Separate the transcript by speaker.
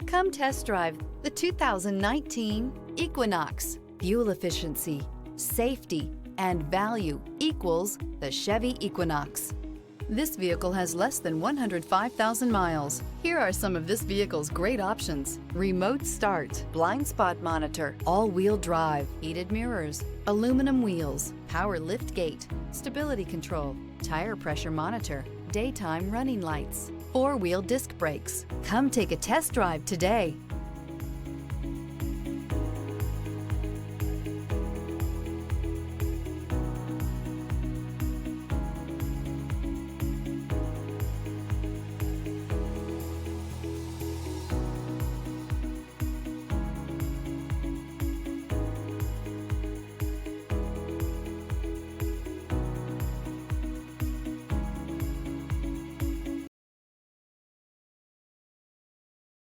Speaker 1: Come test drive the 2019 Equinox. Fuel efficiency, safety, and value equals the Chevy Equinox. This vehicle has less than 105,000 miles. Here are some of this vehicle's great options: remote start, blind spot monitor, all-wheel drive, heated mirrors, aluminum wheels, power lift gate, stability control, tire pressure monitor, daytime running lights, four-wheel disc brakes. Come take a test drive today.